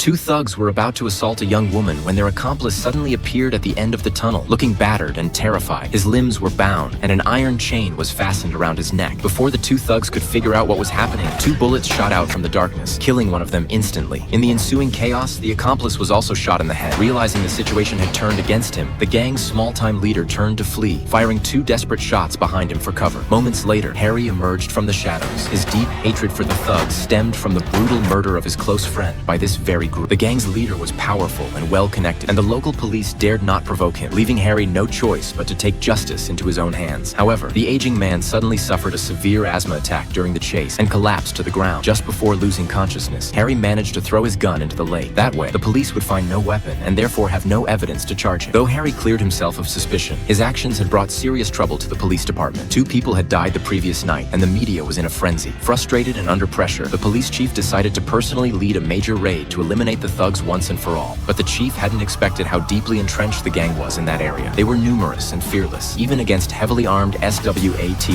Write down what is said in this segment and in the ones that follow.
two thugs were about to assault a young woman when their accomplice suddenly appeared at the end of the tunnel, looking battered and terrified. His limbs were bound, and an iron chain was fastened around his neck. Before the two thugs could figure out what was happening, two bullets shot out from the darkness, killing one of them instantly. In the ensuing chaos, the accomplice was also shot in the head. Realizing the situation had turned against him, the gang's small-time leader turned to flee, firing two desperate shots behind him for cover. Moments later, Harry emerged from the shadows. His deep hatred for the thugs stemmed from the brutal murder of his close friend by this very group. The gang's leader was powerful and well-connected, and the local police dared not provoke him, leaving Harry no choice but to take justice into his own hands. However, the aging man suddenly suffered a severe asthma attack during the chase and collapsed to the ground. Just before losing consciousness, Harry managed to throw his gun into the lake. That way, the police would find no weapon and therefore have no evidence to charge him. Though Harry cleared himself of suspicion, his actions had brought serious trouble to the police department. Two people had died the previous night, and the media was in a frenzy. Frustrated and under pressure, the police chief decided to personally lead a major raid to eliminate the thugs once and for all. But the chief hadn't expected how deeply entrenched the gang was in that area. They were numerous and fearless, even against heavily armed SWAT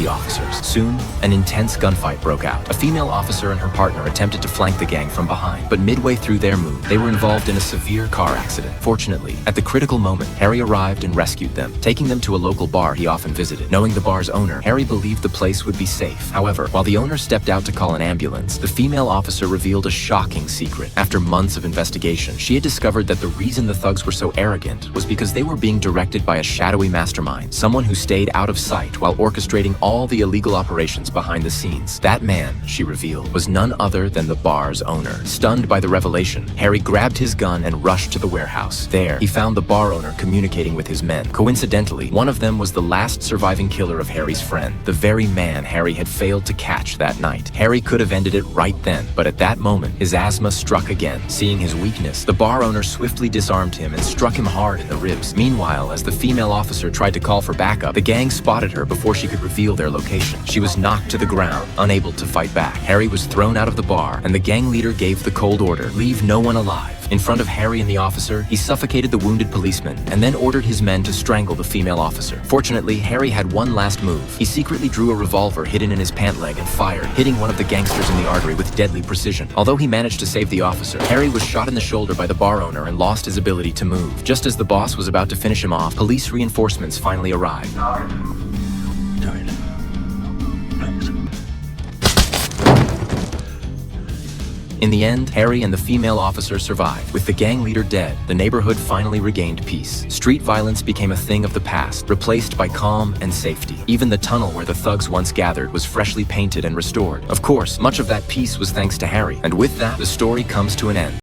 officers. Soon, an intense gunfight broke out. A female officer and her partner attempted to flank the gang from behind, but midway through their move, they were involved in a severe car accident. Fortunately, at the critical moment, Harry arrived and rescued them, taking them to a local bar he often visited. Knowing the bar's owner, Harry believed the place would be safe. However, while the owner stepped out to call an ambulance, the female officer revealed a shocking secret. After months of investigation, she had discovered that the reason the thugs were so arrogant was because they were being directed by a shadowy mastermind, someone who stayed out of sight while orchestrating all the illegal operations behind the scenes. That man, she revealed, was none other than the bar's owner. Stunned by the revelation, Harry grabbed his gun and rushed to the warehouse. There, he found the bar owner communicating with his men. Coincidentally, one of them was the last surviving killer of Harry's friend, the very man Harry had failed to catch that night. Harry could have ended it right then, but at that moment, his asthma struck again. Seeing his weakness, the bar owner swiftly disarmed him and struck him hard in the ribs. Meanwhile, as the female officer tried to call for backup, the gang spotted her before she could reveal their location. She was knocked to the ground, unable to fight back. Harry was thrown out of the bar, and the gang leader gave the cold order, "Leave no one alive." In front of Harry and the officer, he suffocated the wounded policeman and then ordered his men to strangle the female officer. Fortunately, Harry had one last move. He secretly drew a revolver hidden in his pant leg and fired, hitting one of the gangsters in the artery with deadly precision. Although he managed to save the officer, Harry was shot in the shoulder by the bar owner and lost his ability to move. Just as the boss was about to finish him off, police reinforcements finally arrived. In the end, Harry and the female officer survived. With the gang leader dead, the neighborhood finally regained peace. Street violence became a thing of the past, replaced by calm and safety. Even the tunnel where the thugs once gathered was freshly painted and restored. Of course, much of that peace was thanks to Harry. And with that, the story comes to an end.